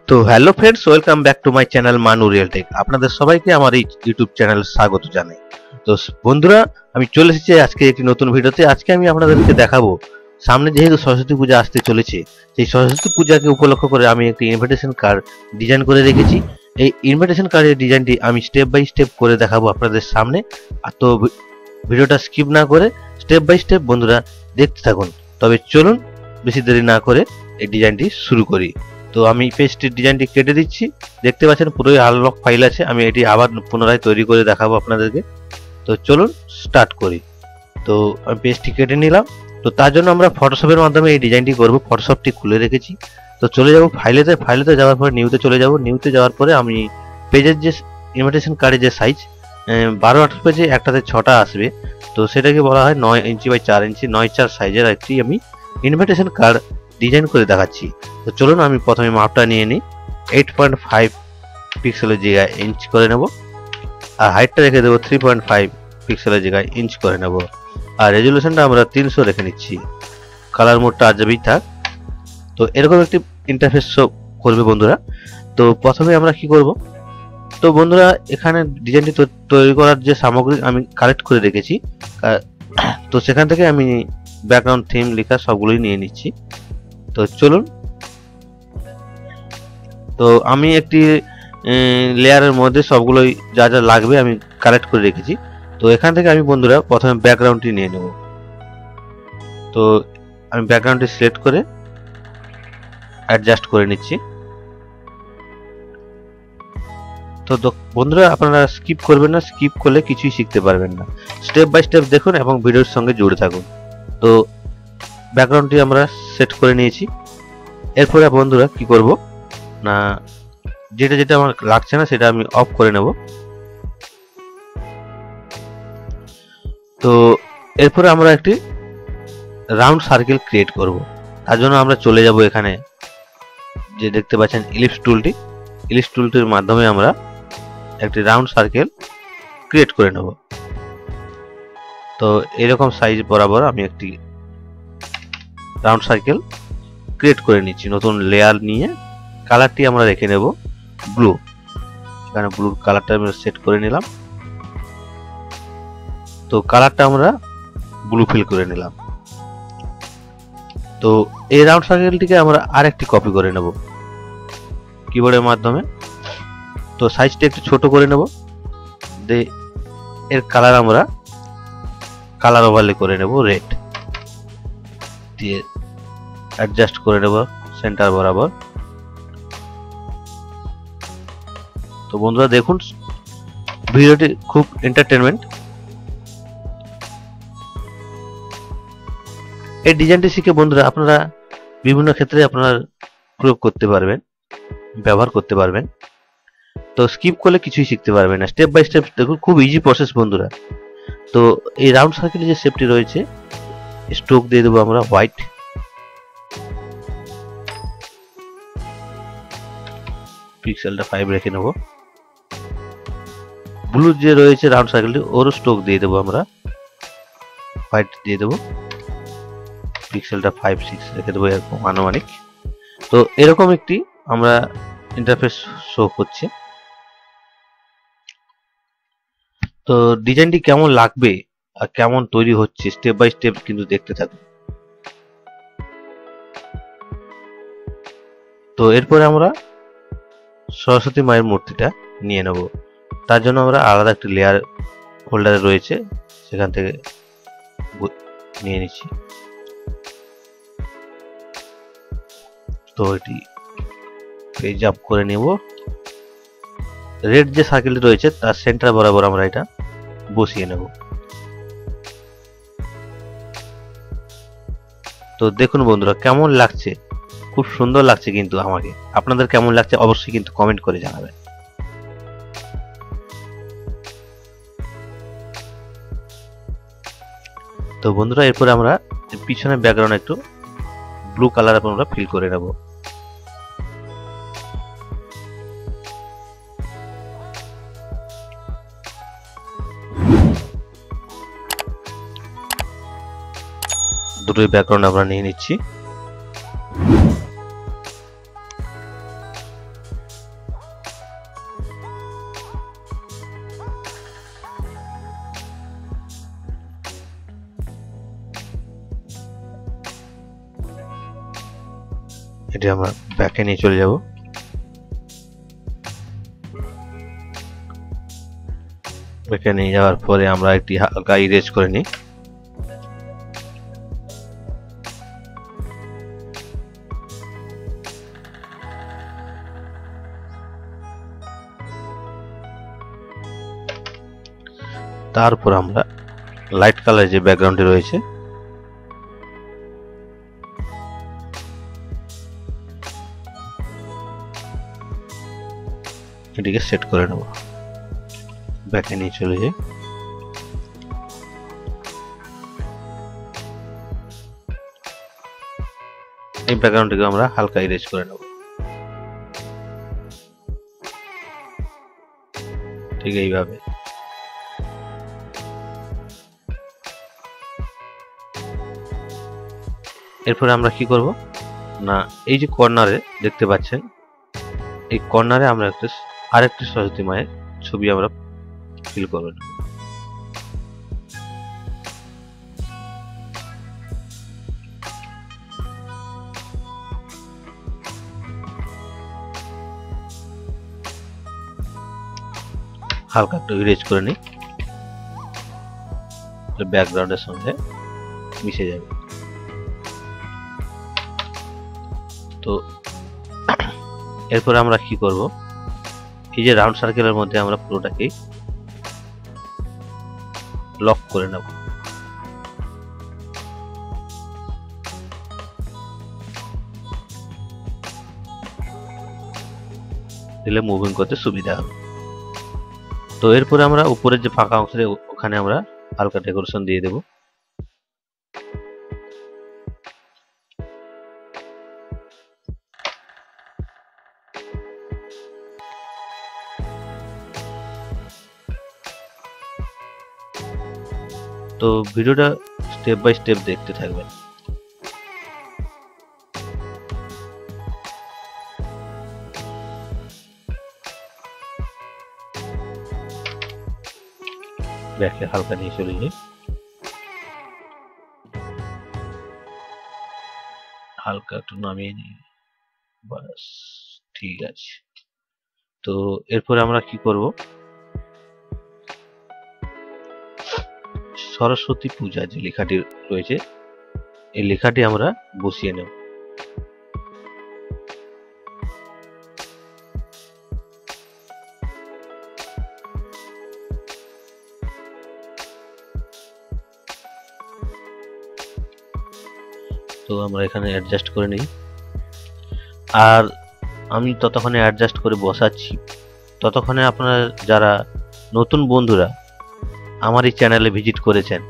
তো hello friends, welcome back to my channel মানু real take. আপনাদের সবাইকে আমার এই ইউটিউব চ্যানেল স্বাগত জানাই। তো বন্ধুরা, আমি চলে এসেছি আজকে একটি নতুন ভিডিওতে। আজকে আমি আপনাদেরকে দেখাবো, সামনে যেহেতু সরস্বতী পূজা আসতে চলেছে, সেই সরস্বতী পূজাকে উপলক্ষ করে আমি একটি ইনভিটেশন কার্ড ডিজাইন করে রেখেছি। এই ইনভিটেশন কার্ডের ডিজাইনটি আমি স্টেপ বাই স্টেপ করে দেখাবো আপনাদের সামনে। আর তো ভিডিওটা স্কিপ না করে স্টেপ বাই স্টেপ বন্ধুরা দেখতে থাকুন। তবে চলুন বেশি দেরি না করে এই ডিজাইনটি শুরু করি। তো আমি পেজটির ডিজাইনটি কেটে দিচ্ছি। দেখতে পাচ্ছেন পুরোই আনলক ফাইল আছে। আমি এটি আবার পুনরায় তৈরি করে দেখাবো আপনাদেরকে। তো চলুন স্টার্ট করি। তো আমি পেজটি কেটে নিলাম। তো তার জন্য আমরা ফটোশপের মাধ্যমে এই ডিজাইনটি করব। ফটোশপটি খুলে রেখেছি। তো চলে যাব ফাইলেতে যাওয়ার পরে নিউতে চলে যাব। নিউতে যাওয়ার পরে আমি পেজের যে ইনভিটেশন কার্ডের যে সাইজ 12-18 পেজে একটাতে 6টা আসবে, তো সেটাকে বলা হয় 9 ইঞ্চি বাই 4 ইঞ্চি 9/4 সাইজের একটি আমি ইনভিটেশন কার্ড ডিজাইন করে দেখাচ্ছি। তো চলুন আমি প্রথমে মাপটা নিয়ে নিই। 8.5 পিক্সেলের জায়গায় ইঞ্চ করে নেব, আর হাইটটা রেখে দেবো 3.5 পিক্সেলের জায়গায় ইঞ্চ করে নেব, আর রেজুলেশনটা আমরা 300 রেখে নিচ্ছি। কালার মোডটা আজবেই থাক। তো এরকম একটি ইন্টারফেস শো করবে বন্ধুরা। তো প্রথমে আমরা কি করব, তো বন্ধুরা এখানে ডিজাইনটি তৈরি করার যে সামগ্রী আমি কালেক্ট করে রেখেছি, তো সেখান থেকে আমি ব্যাকগ্রাউন্ড থিম লেখা সবগুলোই নিয়ে নিচ্ছি। তো চলুন, তো আমি একটি লেয়ারের মধ্যে সবগুলোই যা যা লাগবে আমি কালেক্ট করে রেখেছি। তো এখান থেকে আমি বন্ধুরা প্রথমে ব্যাকগ্রাউন্ডটি নিয়ে নেব। তো আমি ব্যাকগ্রাউন্ডটি সিলেক্ট করে অ্যাডজাস্ট করে নিচ্ছি। তো বন্ধুরা আপনারা স্কিপ করবেন না, স্কিপ করলে কিছুই শিখতে পারবেন না। স্টেপ বাই স্টেপ দেখুন এবং ভিডিওর সঙ্গে জুড়ে থাকুন। তো ব্যাকগ্রাউন্ডটি আমরা সেট করে নিয়েছি। এরপরে বন্ধুরা কি করব না, যেটা আমার লাগছে না সেটা আমি অফ করে নেব। তো এরপরে আমরা একটি রাউন্ড সার্কেল ক্রিয়েট করব। তার জন্য আমরা চলে যাব এখানে যে দেখতে পাচ্ছেন ইলিপস টুলটির মাধ্যমে আমরা একটি রাউন্ড সার্কেল ক্রিয়েট করে নেব। তো এরকম সাইজ বরাবর আমি একটি রাউন্ড সার্কেল ক্রিয়েট করে নিচ্ছি। নতুন লেয়ার নিয়ে কালারটি আমরা রেখে নেব ব্লু। এখানে ব্লুর কালারটা আমি সেট করে নিলাম। তো কালারটা আমরা ব্লু ফিল করে নিলাম। তো এই রাউন্ড সার্কেলটিকে আমরা আরেকটি কপি করে নেব কিবোর্ডের মাধ্যমে। তো সাইজটা একটু ছোট করে নেব। এর কালার আমরা কালার ওভারলে করে নেব রেড দিয়ে, অ্যাডজাস্ট করে নেব সেন্টার বরাবর। তো বন্ধুরা দেখুন ভিডিওটি খুব এন্টারটেনমেন্ট। এই ডিজাইনটি শিখে বন্ধুরা আপনারা বিভিন্ন ক্ষেত্রে আপনারা প্রয়োগ করতে পারবেন, ব্যবহার করতে পারবেন। তো স্কিপ করলে কিছুই শিখতে পারবেন না। স্টেপ বাই স্টেপ দেখুন, খুব ইজি প্রসেস বন্ধুরা। তো এই রাউন্ড সার্কেলের যে শেপটি রয়েছে, স্ট্রোক দিয়ে দেবো আমরা হোয়াইট। পিক্সেলটা 5 রেখে নেব। ব্লু যে রয়েছে রাউন্ড সার্কেলটি, ওর স্ট্রোক দিয়ে দেবো আমরা হোয়াইট দিয়ে দেবো। পিক্সেলটা 5-6 রেখে দেবো এরকম আনুমানিক। তো এরকম একটি আমরা ইন্টারফেস শো করছে। তো ডিজাইনটি কেমন লাগবে আর কেমন তৈরি হচ্ছে স্টেপ বাই স্টেপ কিন্তু দেখতে থাকুন। তো এরপরে আমরা সরস্বতী মায়ের মূর্তিটা নিয়ে নেব। তার জন্য আমরা আলাদা একটি লেয়ার ফোল্ডারে রয়েছে, সেখান থেকে নিয়ে নিচ্ছি। তো এটি পেজ আপ করে নেব। রেড যে সার্কেলটি রয়েছে তার সেন্টার বরাবর আমরা এটা বসিয়ে নেব। তো দেখুন বন্ধুরা কেমন লাগছে, খুব সুন্দর লাগছে কিন্তু আমাকে। আপনাদের কেমন লাগছে অবশ্যই কিন্তু কমেন্ট করে জানাবেন। তো বন্ধুরা এরপরে আমরা পিছনে ব্যাকগ্রাউন্ড একটু ব্লু কালার আমরা ফিল করে নেব। দুটোই ব্যাকগ্রাউন্ড আমরা নিয়ে নিচ্ছি। এটি আমরা ব্যাকে নিয়ে চলে যাব। ব্যাকে নিয়ে যাওয়ার পরে আমরা একটি হালকা ইরেজ করে নিই। তারপর আমরা লাইট কালার যে ব্যাকগ্রাউন্ডে রয়েছে এটিকে সেট করে নেব। ব্যাকে নিয়ে চলে যাই। এই ব্যাকগ্রাউন্ডটিকে আমরা হালকা ইরেজ করে নেব। ঠিক এইভাবে। এরপরে আমরা কি করব না, এই যে কর্নারে দেখতে পাচ্ছেন, এই কর্নারে আমরা আরেকটি সরস্বতী মায়ের ছবি আমরা ফিল করব। হালকা একটু ইরেজ করে নিই, ব্যাকগ্রাউন্ডের সঙ্গে মিশে যাবে। তো এরপরে আমরা কি করব, এই যে রাউন্ড সার্কেলের মধ্যে আমরা পুরোটাকে লক করে নেব। দিলে মুভিং করতে সুবিধা হবে। তো এরপরে আমরা উপরের যে ফাঁকা অংশ ওখানে আমরা হালকা ডেকোরেশন দিয়ে দেব। তো ভিডিওটা স্টেপ বাই স্টেপ দেখতে থাকবেন। ব্যাকে হালকা নিয়ে চলে যাই, হালকা একটু নামিয়ে নিই, বাস ঠিক আছে। তো এরপরে আমরা কি করব, সরস্বতী পূজা যে লেখাটি রয়েছে এই লেখাটি আমরা বসিয়ে নেব। তো আমরা এখানে অ্যাডজাস্ট করে নিই। আর আমি ততক্ষণে অ্যাডজাস্ট করে বসাচ্ছি, ততক্ষণে আপনারা যারা নতুন বন্ধুরা আমার এই চ্যানেলে ভিজিট করেছেন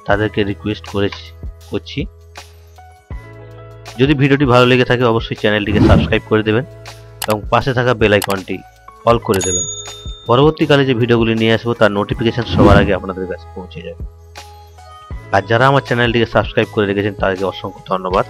তাদেরকে রিকোয়েস্ট করছি, যদি ভিডিওটি ভালো লেগে থাকে অবশ্যই চ্যানেলটিকে সাবস্ক্রাইব করে দেবেন এবং পাশে থাকা বেল আইকনটি অল করে দেবেন। পরবর্তীকালে যে ভিডিওগুলি নিয়ে আসবো তার নোটিফিকেশন সবার আগে আপনাদের কাছে পৌঁছে যাবে। আর যারা আমার চ্যানেলটিকে সাবস্ক্রাইব করে রেখেছেন তাদেরকে অসংখ্য ধন্যবাদ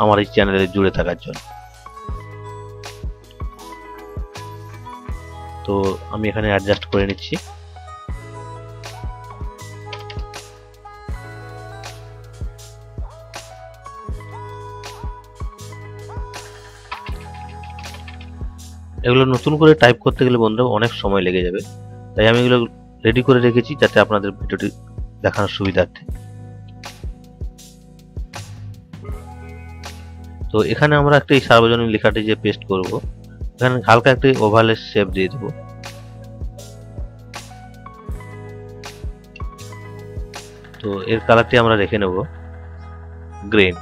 আমার এই চ্যানেলে জুড়ে থাকার জন্য। তো আমি এখানে অ্যাডজাস্ট করে নিচ্ছি। এগুলো নতুন করে টাইপ করতে গেলে বন্ধুরা অনেক সময় লেগে যাবে, তাই আমি এগুলো রেডি করে রেখেছি যাতে আপনাদের ভিডিওটি দেখানোর সুবিধার্থে। তো এখানে আমরা একটা এই সার্বজনীন লেখাটি যে পেস্ট করব, এখানে হালকা একটি ওভালে শেপ দিয়ে দেব। তো এর কালারটি আমরা রেখে নেব গ্রিন।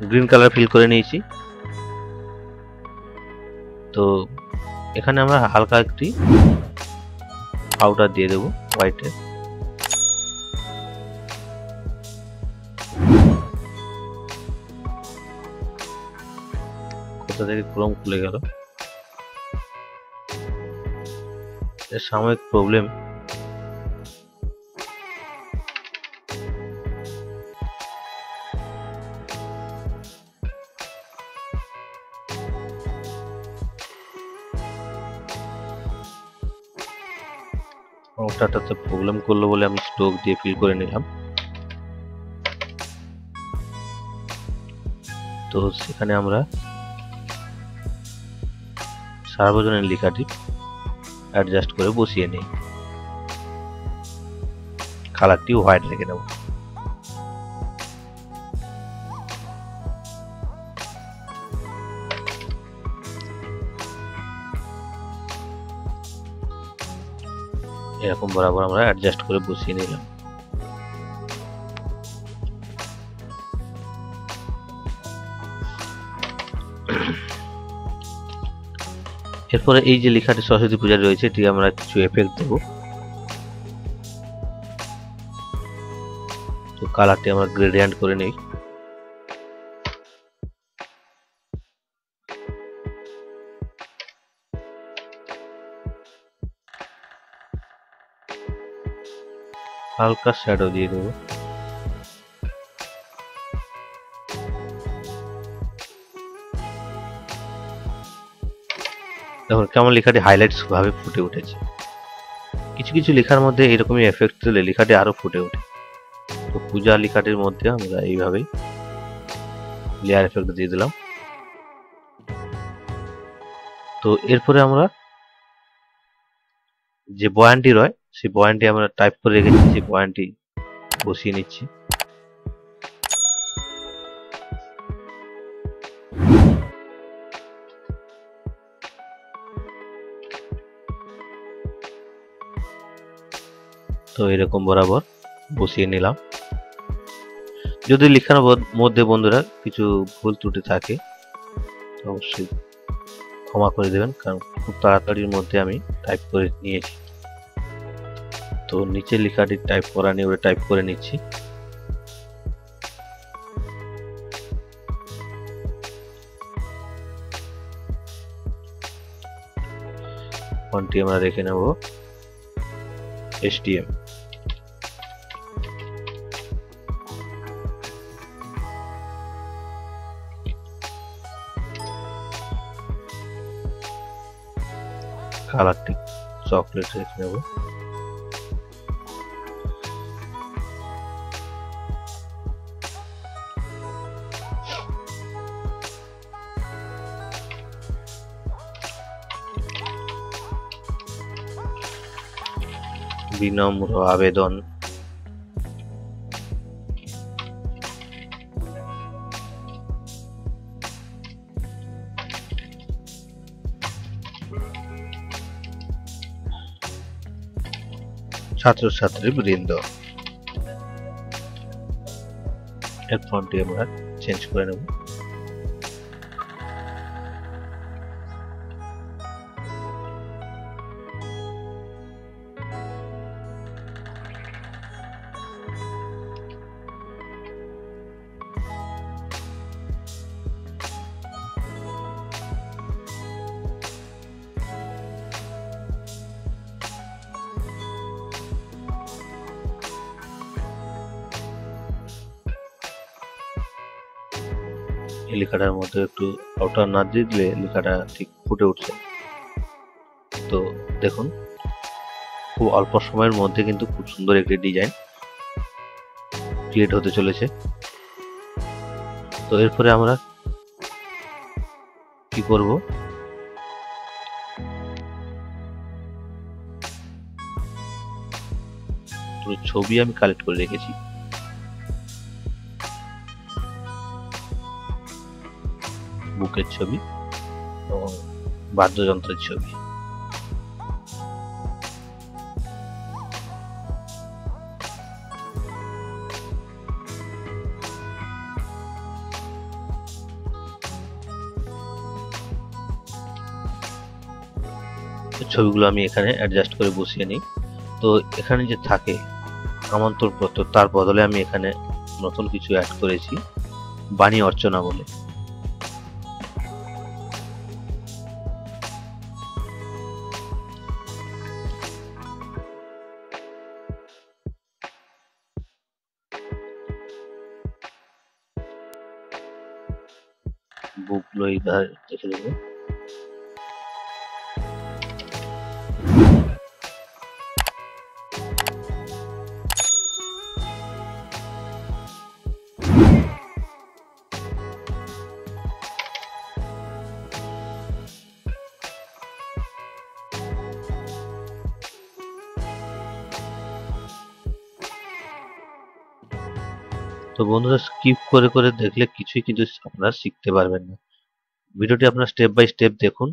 গ্রিন কালার ফিল করে নিয়েছি। তো এখানে আমরা হালকা একটি আউটার দিয়ে দেব হোয়াইটের। কোথা থেকে ক্রোম খুলে গেল, এর সাময়িক প্রবলেম। ওটাতে প্রবলেম করলো বলে আমি স্ট্রোক দিয়ে ফিল করে নিলাম। তো সেখানে আমরা সার্বজনীন লেখাটি অ্যাডজাস্ট করে বসিয়ে নিই। কালারটি হোয়াইট রেখে দেব। এরকম বরাবর আমরা অ্যাডজাস্ট করে বসিয়ে নিলাম। এরপরে এই যে লেখাটি সরস্বতী পূজা রয়েছে এটি আমরা কিছু এফেক্ট দেব। তো কালারটি আমরা গ্রেডিয়েন্ট করে নেই। হালকা শ্যাডো দিয়ে দেব। দেখুন কেমন লেখাটি হাইলাইটস ভাবে ফুটে উঠেছে। কিছু কিছু লেখার মধ্যে এরকমই এফেক্ট দিলে লেখাটি আরো ফুটে ওঠে। তো পূজা লেখাটির মধ্যে আমরা এইভাবেই লেয়ার এফেক্ট দিয়ে দিলাম। তো এরপরে আমরা যে বয়ানটি রয় সেই বয়ানটি আমরা টাইপ করে রেখেছি, সেই বয়ানটি বসিয়ে নিচ্ছি। তো এরকম বরাবর বসিয়ে নিলাম। যদি লেখার মধ্যে বন্ধুরা কিছু ভুল ত্রুটি থাকে অবশ্যই ক্ষমা করে দেবেন, কারণ খুব তাড়াতাড়ির মধ্যে আমি টাইপ করে নিয়েছি। তো নিচের লেখাটি টাইপ করা নিয়ে ওটা টাইপ করে নিচ্ছি। ফন্টটি আমরা রেখে নেব HTML। কালারটি চকলেট রেখে নেব। বিনম্র আবেদন। ছাত্রছাত্রী বৃন্দ। এর ফন্টটি আমরা চেঞ্জ করে নেব। এই লেখাটার মধ্যে একটু আউটার না দিলে লেখাটা ঠিক ফুটে উঠছে। তো দেখুন খুব অল্প সময়ের মধ্যে কিন্তু খুব সুন্দর একটি ডিজাইন ক্রিয়েট হতে চলেছে। তো এরপরে আমরা কি করব, ছবি আমি কালেক্ট করে রেখেছি। বুকের ছবি এবং বাদ্যযন্ত্রের ছবি। ছবিগুলো আমি এখানে অ্যাডজাস্ট করে বসিয়ে নিই। তো এখানে যে থাকে আমন্ত্রণপত্র, তার বদলে আমি এখানে নতুন কিছু অ্যাড করেছি, বাণী অর্চনা বলে। বুকগুলো এই ধারে দেখে দেবো। বন্ধুরা স্কিপ করে করে দেখলে কিছুই কিন্তু আপনারা শিখতে পারবেন না। ভিডিওটি আপনারা স্টেপ বাই স্টেপ দেখুন,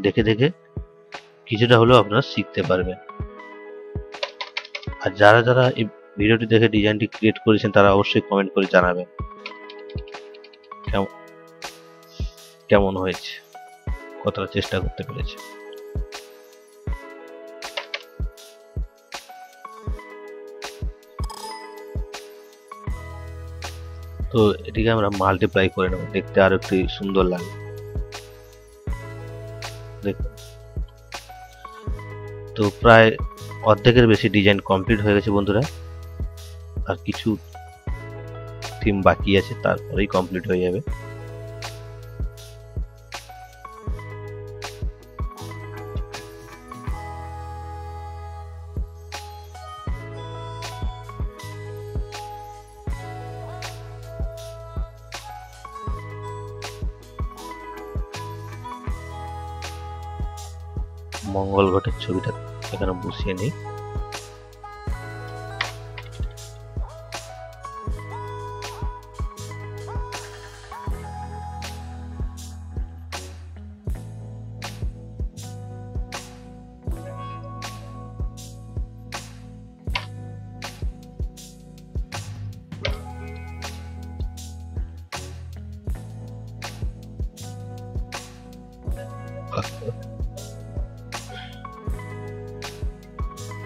দেখে দেখে কিছুটা হলেও আপনারা শিখতে পারবেন। আর যারা যারা এই ভিডিওটি দেখে ডিজাইনটি ক্রিয়েট করেছেন তারা অবশ্যই কমেন্ট করে জানাবেন কেমন হয়েছে, কতটা চেষ্টা করতে পেরেছে। তো এটিকে আমরা মাল্টিপ্লাই করে নেব, দেখতে আরো একটু সুন্দর লাগে। দেখুন, তো প্রায় অর্ধেকের বেশি ডিজাইন কমপ্লিট হয়ে গেছে বন্ধুরা। আর কিছু থিম বাকি আছে, তারপরেই কমপ্লিট হয়ে যাবে। মঙ্গল ঘটের ছবিটা এখানে বসিয়ে নিই।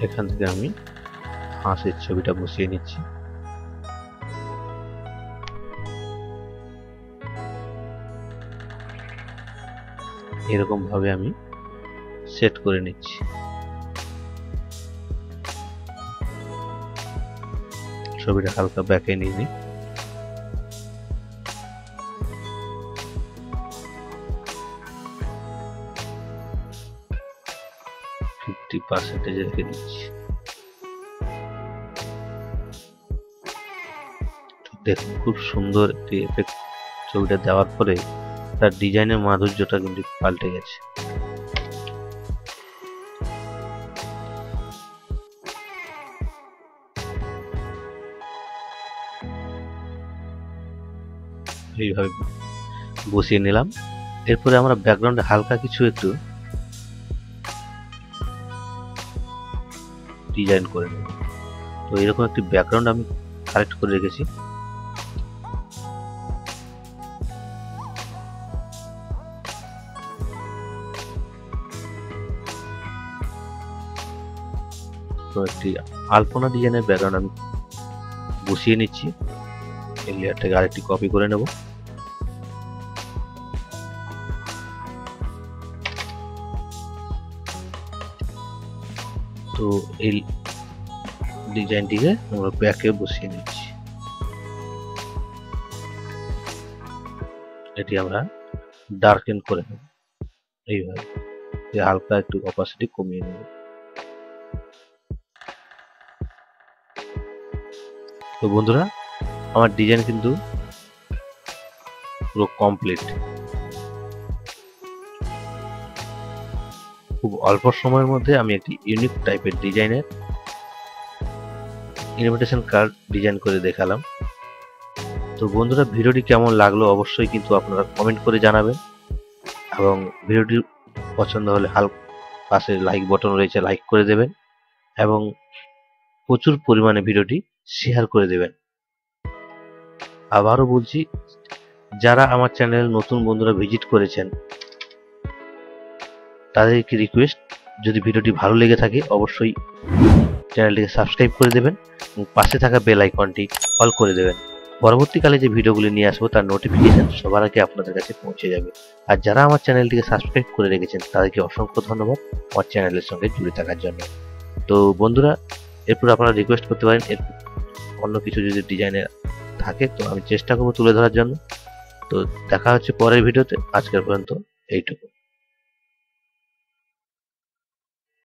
এখান থেকে আমি হাঁসের ছবিটা বসিয়ে নিচ্ছি। এরকম ভাবে আমি সেট করে নিচ্ছি। ছবিটা হালকা ব্যাকে নিয়ে নিই। রেখে দিচ্ছি। দেখুন, খুব সুন্দর একটি এফেক্ট ছবিটা দেওয়ার পরে তার ডিজাইনের মাধুর্যটা কিন্তু পাল্টে গেছে। এইভাবে বসিয়ে নিলাম। এরপরে আমরা ব্যাকগ্রাউন্ডে হালকা কিছু একটু ডিজাইন করে নেব। তো এরকম একটি ব্যাকগ্রাউন্ড আমি কালেক্ট করে রেখেছি। তো একটি আলপনা ডিজাইনের ব্যাকগ্রাউন্ড আমি বসিয়ে নিচ্ছি। এই লেয়ারটাকে আরেকটি কপি করে নেব। তো এই ডিজাইনটিকে আমরা ব্যাকে বসিয়ে নিচ্ছি। এটি আমরা ডার্কেন করে নেব এইভাবে, হালকা একটু অপাসিটি কমিয়ে নেব। তো বন্ধুরা, আমার ডিজাইন কিন্তু পুরো কমপ্লিট। খুব অল্প সময়ের মধ্যে আমি একটি ইউনিক টাইপের ডিজাইনের ইনভিটেশন কার্ড ডিজাইন করে দেখালাম। তো বন্ধুরা, ভিডিওটি কেমন লাগলো অবশ্যই কিন্তু আপনারা কমেন্ট করে জানাবেন, এবং ভিডিওটি পছন্দ হলে পাশে লাইক বটন রয়েছে, লাইক করে দেবেন, এবং প্রচুর পরিমাণে ভিডিওটি শেয়ার করে দেবেন। আবারও বলছি, যারা আমার চ্যানেল নতুন বন্ধুরা ভিজিট করেছেন তাদেরকে রিকোয়েস্ট, যদি ভিডিওটি ভালো লেগে থাকে অবশ্যই চ্যানেলটিকে সাবস্ক্রাইব করে দেবেন এবং পাশে থাকা বেল আইকনটি অল করে দেবেন। পরবর্তীকালে যে ভিডিওগুলি নিয়ে আসবো তার নোটিফিকেশন সবার আগে আপনাদের কাছে পৌঁছে যাবে। আর যারা আমার চ্যানেলটিকে সাবস্ক্রাইব করে রেখেছেন তাদেরকে অসংখ্য ধন্যবাদ আমার চ্যানেলের সঙ্গে জুড়ে থাকার জন্য। তো বন্ধুরা, এরপর আপনারা রিকোয়েস্ট করতে পারেন, এর অন্য কিছু যদি ডিজাইনের থাকে তো আমি চেষ্টা করবো তুলে ধরার জন্য। তো দেখা হচ্ছে পরের ভিডিওতে। আজকের পর্যন্ত এইটুকু।